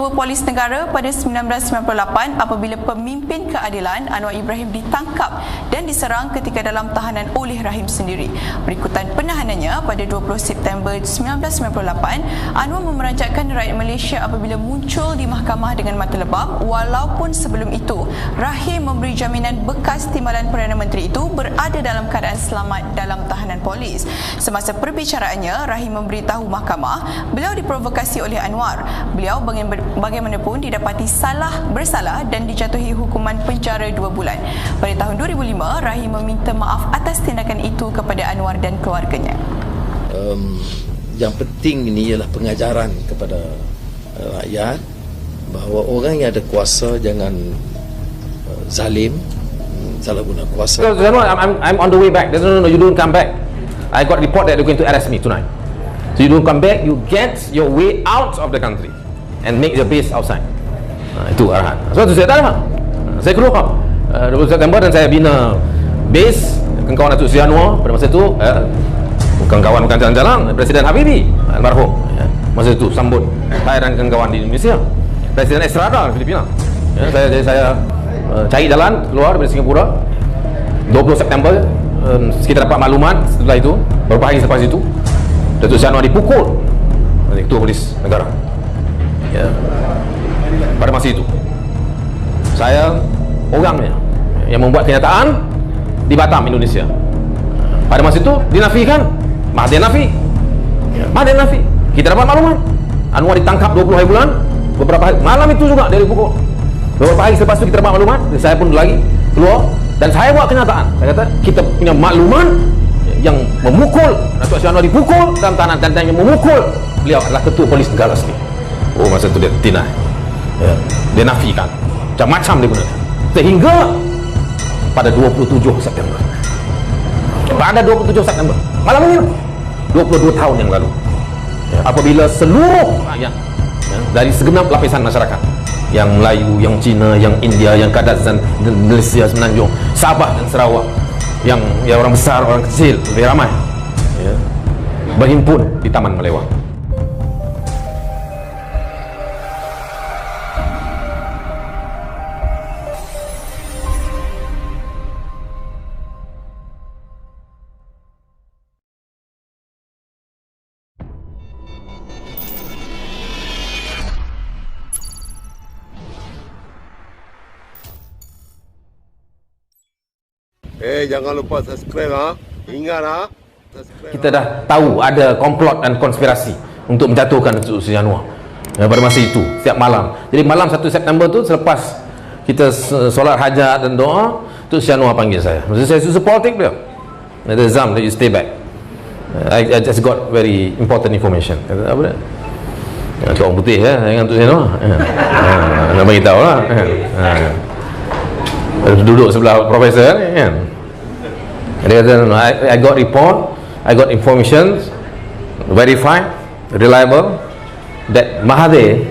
Ketua Polis Negara pada 1998 apabila pemimpin keadilan Anwar Ibrahim ditangkap dan diserang ketika dalam tahanan oleh Rahim sendiri. Berikutan penahanannya pada 20 September 1998, Anwar memeranjatkan rakyat Malaysia apabila muncul di mahkamah dengan mata lebam, walaupun sebelum itu Rahim memberi jaminan bekas timbalan Perdana Menteri itu berada dalam keadaan selamat dalam tahanan polis. Semasa perbicaraannya, Rahim memberitahu mahkamah beliau diprovokasi oleh Anwar. Beliau bagaimanapun didapati bersalah dan dijatuhi hukuman penjara 2 bulan. Pada tahun 2005, Rahim meminta maaf atas tindakan itu kepada Anwar dan keluarganya. Yang penting ini ialah pengajaran kepada rakyat bahawa orang yang ada kuasa jangan zalim, salah guna kuasa. I'm on the way back. No, you don't come back. I got report that they're going to arrest me tonight. So you don't come back, you get your way out of the country and make your base outside. Itu arahan. Sebab itu saya tak ada. Saya keluar 20 September dan saya bina base kawan-kawan Datuk Seri Anwar pada masa itu. Bukan kawan, bukan jalan-jalan, Presiden Habibie almarhum masa itu sambut saya dan kawan-kawan di Indonesia. Presiden Estrada di Filipina. Saya cari jalan keluar dari Singapura 20 September. Kita dapat maklumat setelah itu, beberapa hari selepas itu Datuk Seri Anwar dipukul oleh Ketua Polis Negara. Pada masa itu saya orangnya yang membuat kenyataan di Batam, Indonesia. Pada masa itu dinafikan, Mahathir nafi. Kita dapat maklumat Anwar ditangkap 20 hari bulan. Beberapa hari, malam itu juga dia dipukul. Beberapa hari selepas itu kita dapat maklumat, saya pun lagi keluar dan saya buat kenyataan. Saya kata kita punya maklumat yang memukul Datuk Seri Anwar dipukul dalam tahanan dan yang memukul beliau adalah Ketua Polis Negara sendiri. Oh, masa itu dia deny, dia nafikan macam-macam dia gunakan sehingga pada 27 September malam ini 22 tahun yang lalu, apabila seluruh rakyat dari segenap lapisan masyarakat, yang Melayu, yang Cina, yang India, yang Kadazan, Malaysia, Semenanjung, Sabah dan Sarawak, yang orang besar, orang kecil, lebih ramai berhimpun di Taman Melewah. Jangan lupa subscribe Ingat subscribe. Kita dah tahu ada komplot dan konspirasi untuk menjatuhkan Datuk Seri Anwar pada masa itu, setiap malam. Jadi malam 1 September tu, selepas kita solat hajat dan doa, Datuk Seri Anwar panggil saya. Maksud saya susah politik beliau. Ada Zam, that you stay back. I just got very important information. Kata apa dia? Orang putih dengan Datuk Seri Anwar. Nak bagi tahu lah. Duduk sebelah profesor ni kan. Dia kata, I got report, I got information, verified, reliable, that Mahathir,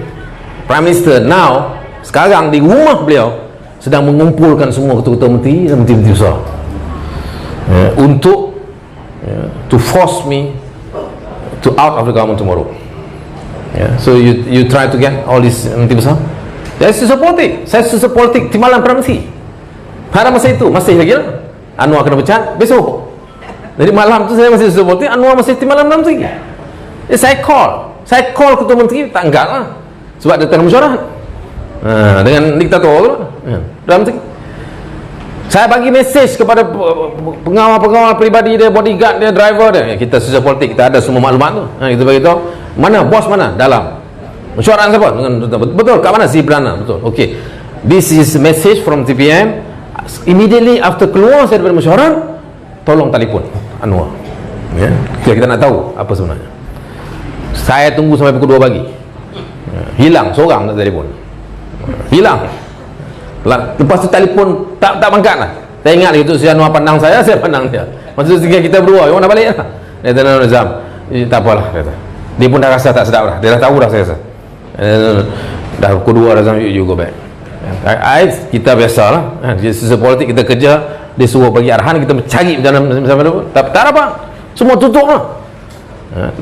Prime Minister now, sekarang di rumah beliau sedang mengumpulkan semua ketua-ketua menteri dan menteri-menteri besar untuk to force me to out of the government tomorrow. So you try to get all these menteri besar. Saya susah politik timbalan Perdana Menteri. Pada masa itu masih lagi lah Anwar kena pecat besok. Jadi malam tu saya masih supporting Anwar masih timbalan Perdana Menteri. Saya call ketua menteri, tak enggak lah sebab dia tengah mesyuarat dengan diktator tu Perdana Menteri. Saya bagi mesej kepada pengawal-pengawal peribadi dia, bodyguard dia, driver dia. Kita susah politik, kita ada semua maklumat tu. Kita bagi tahu mana bos mana dalam mesyuarat siapa betul kat mana si Perdana, betul. Okay, this is message from TPM. Immediately after keluar saya daripada mesyuarat, tolong telefon Anwar. Kita nak tahu apa sebenarnya. Saya tunggu sampai pukul 2 pagi. Hilang seorang tak telefon. Hilang. Lepas tu telefon tak angkat lah. Saya ingat itu si Anwar pandang saya pandang dia. Maksud kita berdua, nak balik lah. Dia kata, Zam, tak apalah, kata. Dia pun dah rasa tak sedap dah. Dia dah tahu dah saya rasa. Dah pukul 2 dah, Zam, you go back. Kita biasalah, sisa politik kita kerja, dia suruh bagi arahan, kita mencari dalam tak apa, semua tutup lah.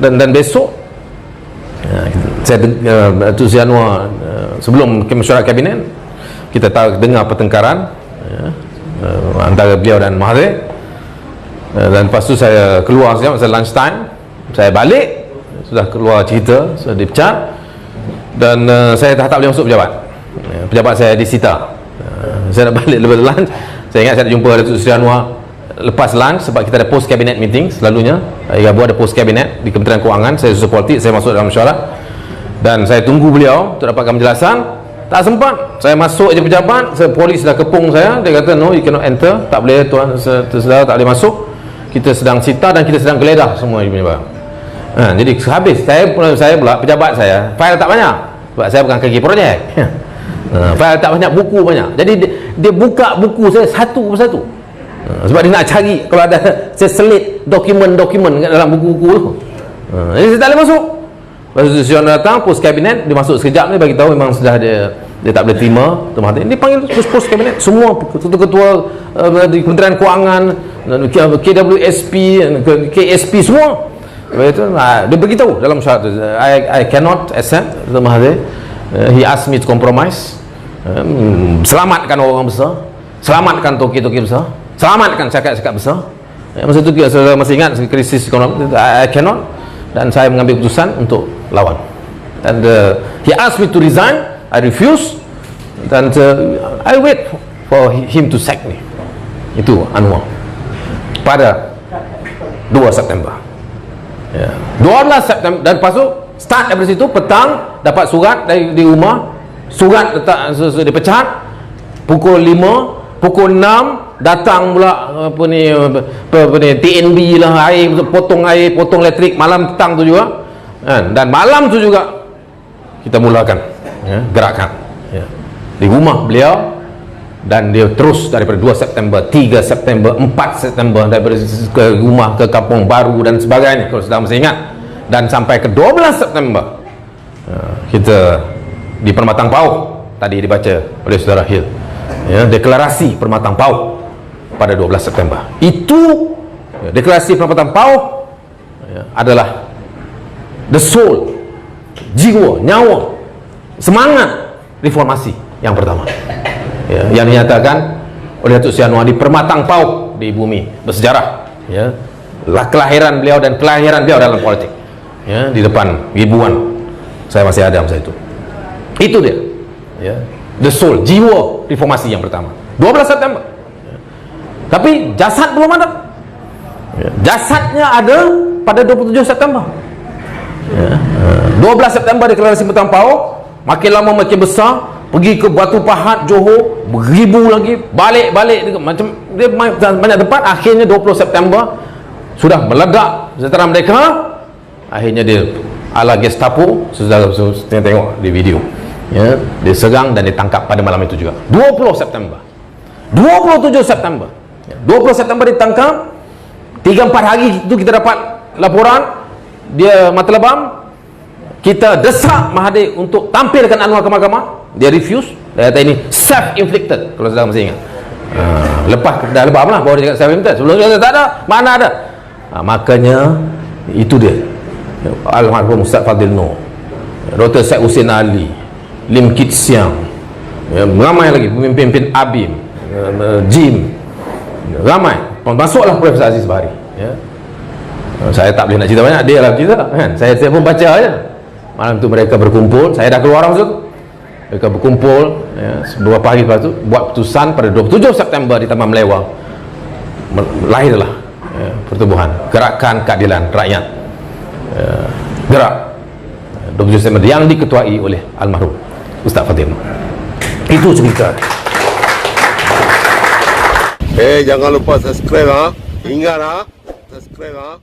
Dan besok saya Datuk Seri Anwar sebelum mesyuarat kabinet kita dengar pertengkaran antara beliau dan Mahathir, dan lepas tu saya keluar sekejap masa lunch time, saya balik, sudah keluar cerita, sudah dipecat, dan saya tak boleh masuk pejabat saya disita. Saya nak balik lepas lunch, saya ingat saya nak jumpa Datuk Seri Anwar lepas lunch, sebab kita ada post cabinet meeting selalunya, Rabu ada post cabinet di Kementerian Kewangan. Saya susun politik, saya masuk dalam mesyuarat dan saya tunggu beliau untuk dapatkan penjelasan. Tak sempat, saya masuk je pejabat, polis dah kepung saya, dia kata no, you cannot enter, tak boleh tuan saudara, tak boleh masuk, kita sedang sita dan kita sedang geledah semua punya barang. Jadi habis, saya pula pejabat saya, file tak banyak sebab saya bukan kaki projek. File tak banyak, buku banyak, jadi dia buka buku saya satu persatu, sebab dia nak cari kalau ada saya selit dokumen-dokumen kat dalam buku-buku tu. Jadi saya tak boleh masuk. Lepas tu Sri Anwar datang, post kabinet, dia masuk sekejap ni, bagi tahu memang sudah dia tak boleh terima. Dia panggil post kabinet semua ketua-ketua di Kementerian Kewangan, KWSP, KSP semua. Lepas tu dia beritahu dalam syarat tu, I cannot accept Dr. Mahathir. He asked me to compromise. Selamatkan orang besar, selamatkan toki-toki besar, selamatkan cakap-cakap besar. Masa tu saya masih ingat krisis ekonomi, I cannot, dan saya mengambil keputusan untuk lawan. And he asked me to resign, I refuse, dan I wait for him to sack me. Itu Anwar pada 2 September. 12 September, dan lepas tu start dari situ, petang dapat surat dari di rumah, surat letak dipecat, pukul 5, pukul 6 datang pula apa ni TNB lah, air, potong elektrik malam petang tu juga, dan malam tu juga kita mulakan gerakan di rumah beliau, dan dia terus daripada 2 September, 3 September, 4 September, daripada ke rumah ke Kampung Baru dan sebagainya, kalau sedang masih ingat, dan sampai ke 12 September kita di Permatang Pauh, tadi dibaca oleh saudara Hill, deklarasi Permatang Pauh pada 12 September. Itu deklarasi Permatang Pauh adalah the soul, jiwa, nyawa, semangat reformasi yang pertama, yang dinyatakan oleh Datuk Seri Anwar di Permatang Pauh, di bumi bersejarah, kelahiran beliau dan kelahiran beliau dalam politik, di depan ribuan. Saya masih ada masa itu. Itu dia, the soul, jiwa reformasi yang pertama, 12 September. Tapi jasad belum ada. Jasadnya ada pada 27 September. 12 September deklarasi Permatang Pauh, makin lama makin besar, pergi ke Batu Pahat, Johor, beribu lagi, balik macam dia banyak tempat. Akhirnya 20 September sudah meledak sejahtera mereka. Akhirnya dia ala Gestapo, sudah tengok di video, dia serang dan ditangkap pada malam itu juga. 20 September, 27 September, 20 September ditangkap. 3-4 hari itu kita dapat laporan dia mata lebam. Kita desak Mahathir untuk tampilkan Anwar ke mahkamah, dia refuse. Dia kata ini self-inflicted, kalau sedang masih ingat. Lepas dah lebam lah bahawa dia kata self-inflicted. Sebelum dia kata tak ada, mana ada. Makanya itu dia, almarhum Ustaz Fadil Noor, Dr. Syed Hussein Ali, Lim Kit Siang, ramai lagi pemimpin ABIM, JIM, ramai, masuklah Profesor Aziz Bahari. Saya tak boleh nak cerita banyak, dia lah cerita kan? Saya pun baca aja. Malam tu mereka berkumpul, saya dah keluar masa tu. Mereka berkumpul, beberapa hari lepas tu buat keputusan pada 27 September di Taman Melewah. Lahirlah pertubuhan Gerakan Keadilan Rakyat, gerak 27 September yang diketuai oleh almarhum Ustaz Fadil. Itu cerita. Jangan lupa subscribe, ingat subscribe